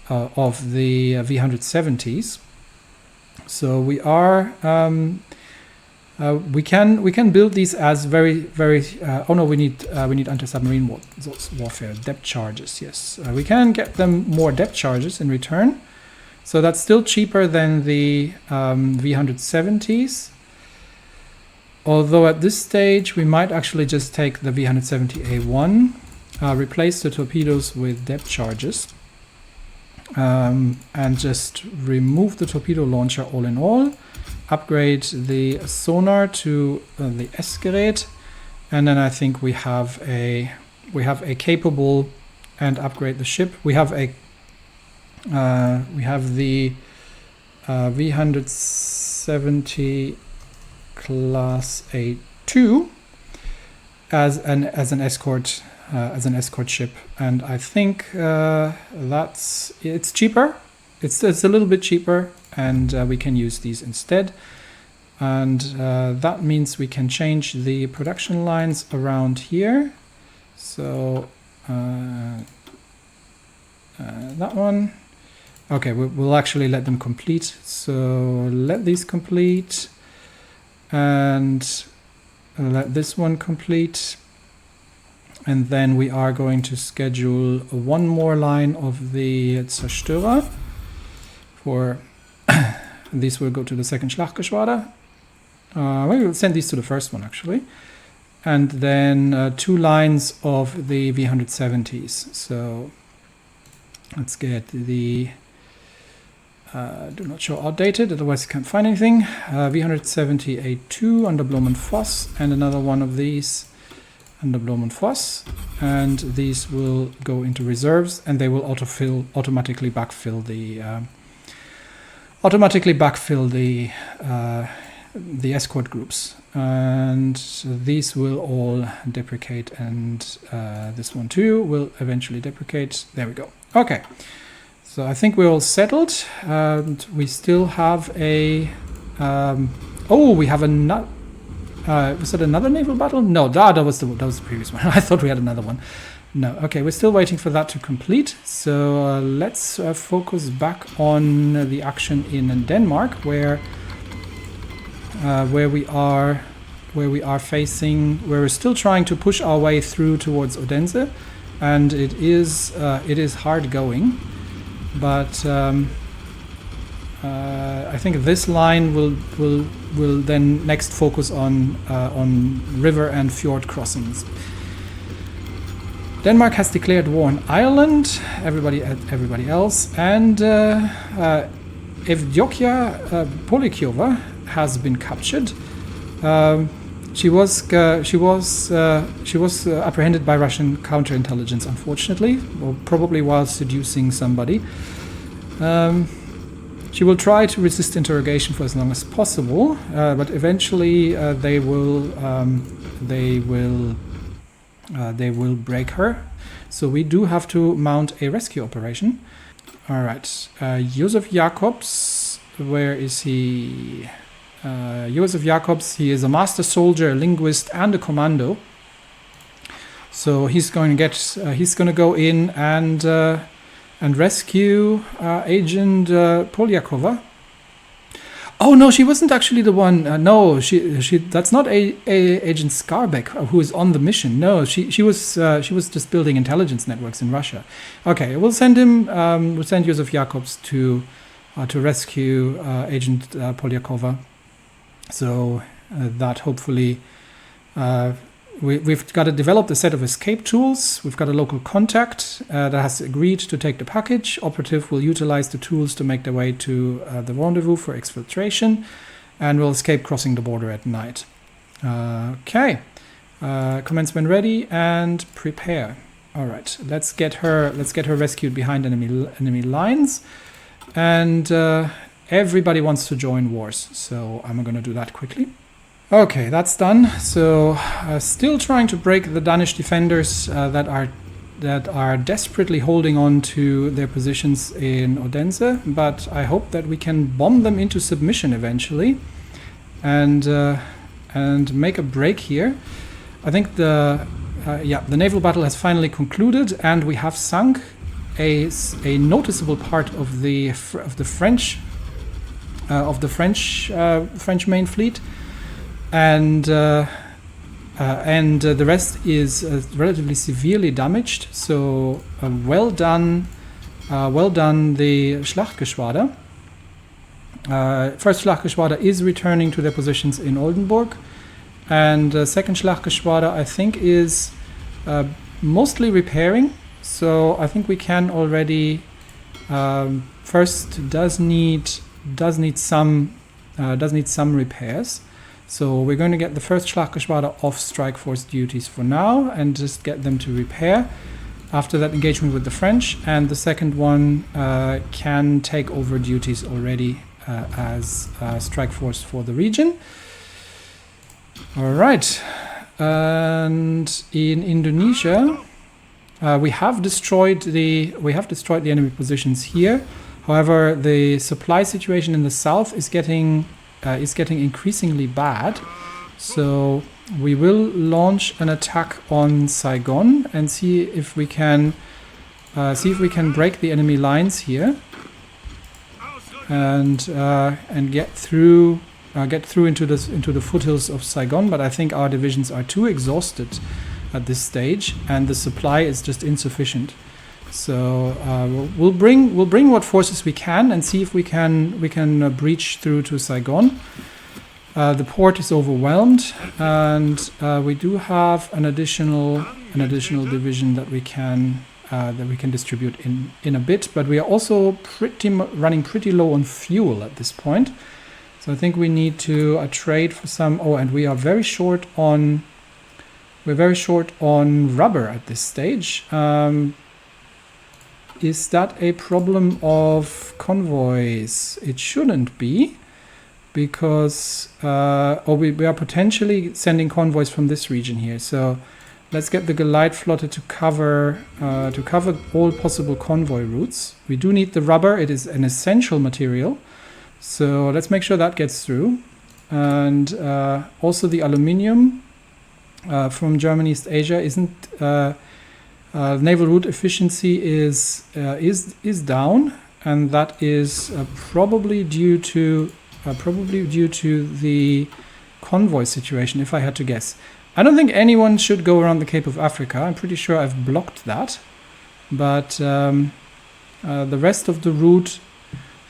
V170s. So we are we can build these as very oh no, we need anti-submarine warfare depth charges. Yes, we can get them more depth charges in return. So that's still cheaper than the V170s. Although at this stage we might actually just take the V170A1, replace the torpedoes with depth charges, and just remove the torpedo launcher all in all. Upgrade the sonar to the S-Gerät, and then I think we have a capable, and upgrade the ship. We have the V170 class A2 as an escort ship, and I think it's cheaper. It's a little bit cheaper, and we can use these instead. And that means we can change the production lines around here. So that one. Okay, we'll actually let them complete. So let these complete, and let this one complete. And then we are going to schedule one more line of the Zerstörer. For these will go to the second Schlachtgeschwader. We will send these to the first one actually. And then 2 lines of the V170s. So let's get the do not show outdated, otherwise you can't find anything. V170A2 under Blom and Voss, and another one of these under Blom and Voss. And these will go into reserves, and they will automatically backfill the escort groups, and these will all deprecate, and this one too will eventually deprecate. There we go. Okay, so I think we're all settled. We still have a we have another. Was it another naval battle? No, that was the previous one. I thought we had another one. No, okay, we're still waiting for that to complete. So let's focus back on the action in Denmark, where we're still trying to push our way through towards Odense, and it is hard going, but I think this line will then next focus on river and fjord crossings. Denmark has declared war on Ireland, everybody else, and Evdokia Polikyova has been captured. She was apprehended by Russian counterintelligence, unfortunately, or probably while seducing somebody. She will try to resist interrogation for as long as possible, but eventually they will break her. So we do have to mount a rescue operation. All right, Josef Jacobs, where is he? Josef Jacobs, he is a master soldier, a linguist, and a commando. So he's going to go in and rescue Agent Polyakova. Oh no, she wasn't actually the one. No, she. That's not Agent Skarbek who is on the mission. No, she was just building intelligence networks in Russia. Okay, we'll send him. We'll send Josef Jacobs to rescue Agent Polyakova. So that hopefully we've got to develop a set of escape tools. We've got a local contact that has agreed to take the package. Operative will utilize the tools to make their way to the rendezvous for exfiltration, and will escape crossing the border at night. Okay, commence when ready and prepare. All right, let's get her rescued behind enemy lines. and everybody wants to join wars, so I'm going to do that quickly. Okay, that's done. So still trying to break the Danish defenders that are desperately holding on to their positions in Odense, but I hope that we can bomb them into submission eventually and make a break here. I think the naval battle has finally concluded, and we have sunk a noticeable part of the French main fleet, and the rest is relatively severely damaged. So well done, the Schlachtgeschwader. First Schlachtgeschwader is returning to their positions in Oldenburg, and second Schlachtgeschwader I think is mostly repairing. So I think we can already first does need some repairs. So we're going to get the first Schlachtgeschwader off strike force duties for now and just get them to repair after that engagement with the French, and the second one can take over duties already as strike force for the region. All right, and in Indonesia we have destroyed the enemy positions here. However, the supply situation in the south is getting increasingly bad. So we will launch an attack on Saigon and see if we can break the enemy lines here and get through into the foothills of Saigon. But I think our divisions are too exhausted at this stage, and the supply is just insufficient. So we'll bring what forces we can and see if we can breach through to Saigon. The port is overwhelmed, and we do have an additional division that we can distribute in a bit. But we are also running pretty low on fuel at this point. So I think we need to trade for some. Oh, and we are very short on rubber at this stage. Is that a problem of convoys? It shouldn't be, because we are potentially sending convoys from this region here. So let's get the Geleitflotte to cover all possible convoy routes. We do need the rubber; it is an essential material. So let's make sure that gets through, and also the aluminium from German East Asia isn't. Naval route efficiency is down, and that is probably due to the convoy situation, if I had to guess. I don't think anyone should go around the Cape of Africa. I'm pretty sure I've blocked that, but the rest of the route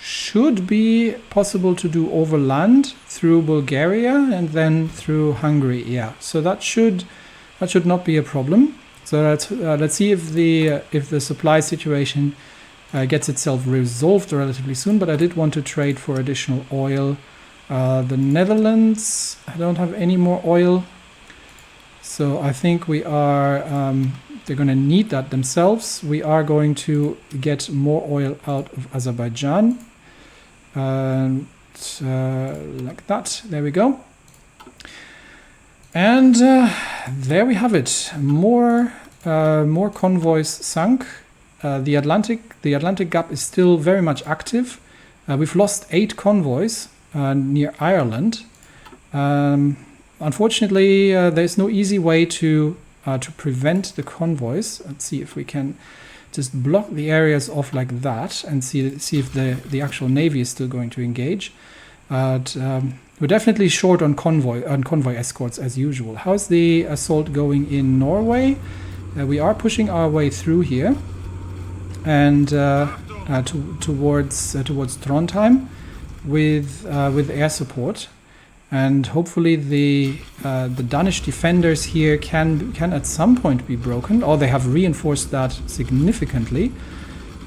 should be possible to do overland through Bulgaria and then through Hungary. Yeah, so that should not be a problem. So let's see if the supply situation gets itself resolved relatively soon. But I did want to trade for additional oil. The Netherlands, I don't have any more oil, so I think we are. They're going to need that themselves. We are going to get more oil out of Azerbaijan, like that. There we go. And there we have it. More convoys sunk. The Atlantic Gap is still very much active. We've lost 8 convoys near Ireland. Unfortunately, there's no easy way to prevent the convoys. Let's see if we can just block the areas off like that and see if the actual navy is still going to engage. We're definitely short on convoy escorts as usual. How's the assault going in Norway? We are pushing our way through here and towards Trondheim with air support, and hopefully the Danish defenders here can at some point be broken, or they have reinforced that significantly.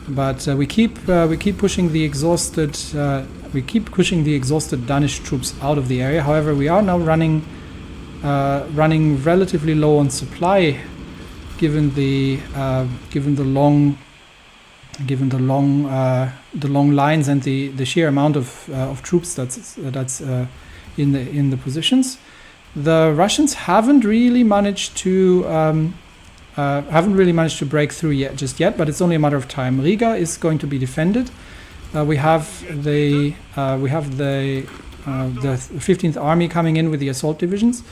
But we keep pushing the exhausted Danish troops out of the area. However, we are now running relatively low on supply, given the long given the long lines and the sheer amount of troops that's in the positions. The Russians haven't really managed to break through just yet, but it's only a matter of time. Riga is going to be defended. We have the 15th Army coming in with the assault divisions,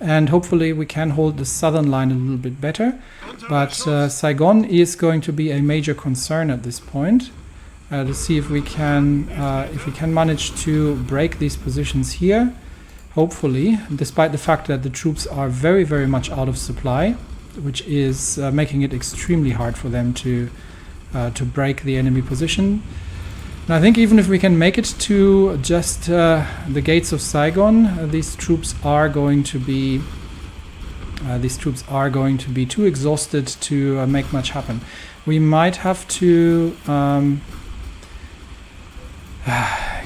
and hopefully we can hold the southern line a little bit better. But Saigon is going to be a major concern at this point, to see if we can manage to break these positions here. Hopefully, despite the fact that the troops are very, very much out of supply, which is making it extremely hard for them to break the enemy position. And I think even if we can make it to just the gates of Saigon, these troops are going to be too exhausted to make much happen. We might have to.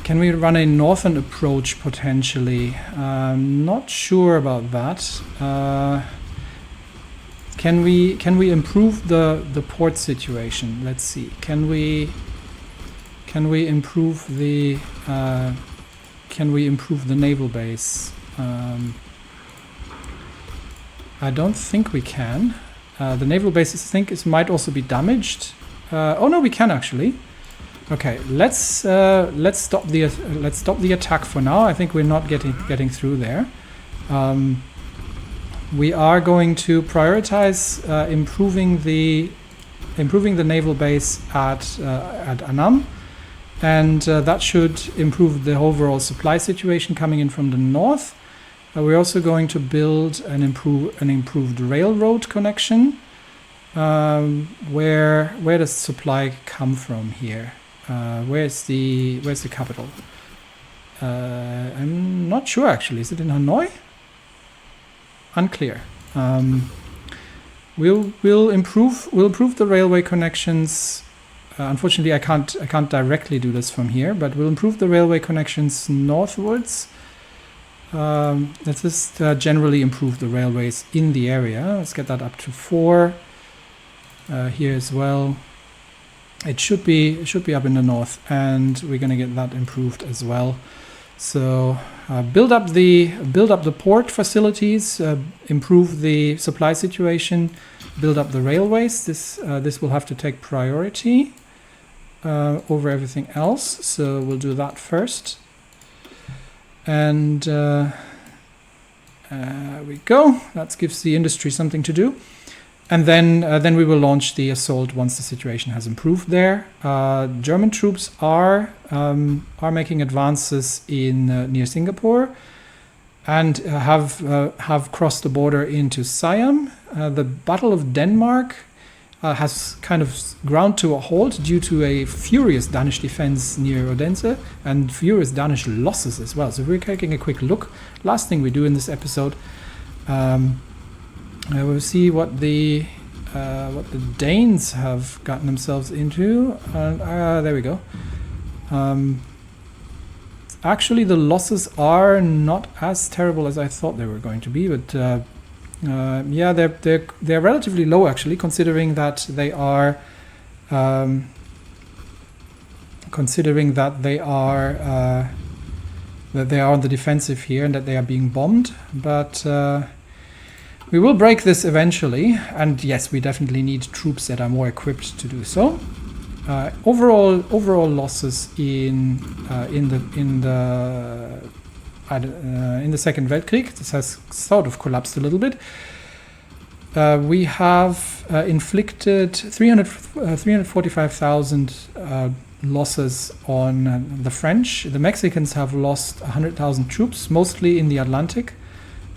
Can we run a northern approach potentially? Not sure about that. Can we improve the port situation? Let's see. Can we improve the naval base? I don't think we can. The naval base, I think, might also be damaged. Oh no, we can actually. Okay, let's stop the attack for now. I think we're not getting through there. We are going to prioritize improving the naval base at Annam, and that should improve the overall supply situation coming in from the north. We're also going to build an improved railroad connection. Where does supply come from here? Where's the capital? I'm not sure actually. Is it in Hanoi? Unclear. We'll improve the railway connections. Unfortunately, I can't directly do this from here, but we'll improve the railway connections northwards. Let's just generally improve the railways in the area. Let's get that up to 4 here as well. It should be up in the north, and we're going to get that improved as well. So build up the port facilities, improve the supply situation, build up the railways. This will have to take priority over everything else. So we'll do that first. And there we go. That gives the industry something to do. And then we will launch the assault once the situation has improved there. German troops are making advances in near Singapore, and have crossed the border into Siam. The Battle of Denmark has kind of ground to a halt due to a furious Danish defense near Odense and furious Danish losses as well. So we're taking a quick look. Last thing we do in this episode. We'll see what the Danes have gotten themselves into. There we go. Actually, the losses are not as terrible as I thought they were going to be, but yeah, they're relatively low actually, considering that they are on the defensive here and that they are being bombed, but. We will break this eventually, and yes, we definitely need troops that are more equipped to do so. Overall losses in the Second Weltkrieg. This has sort of collapsed a little bit. We have inflicted 345,000 losses on the French. The Mexicans have lost 100,000 troops, mostly in the Atlantic.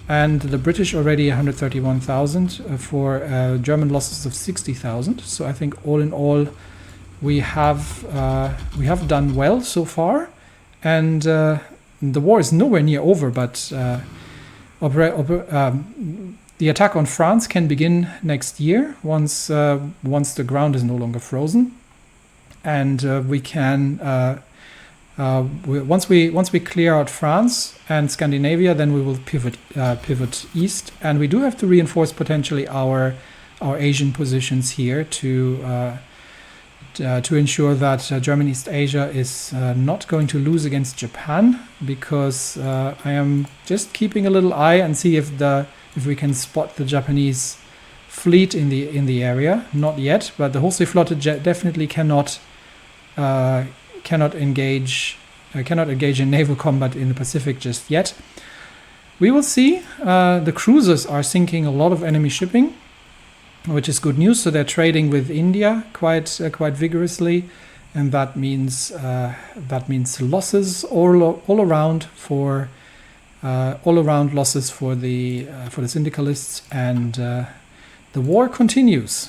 And the British already 131,000 for German losses of 60,000. So I think all in all, we have done well so far, and the war is nowhere near over. But the attack on France can begin next year once the ground is no longer frozen, and we can. Once we clear out France and Scandinavia, then we will pivot east, and we do have to reinforce potentially our Asian positions here to to ensure that German East Asia is not going to lose against Japan, because I am just keeping a little eye and see if we can spot the Japanese fleet in the area. Not yet, but the Hochseeflotte definitely cannot engage in naval combat in the Pacific just yet. We will see. The cruisers are sinking a lot of enemy shipping, which is good news. So they're trading with India quite vigorously, and that means losses all around losses for the syndicalists, and the war continues.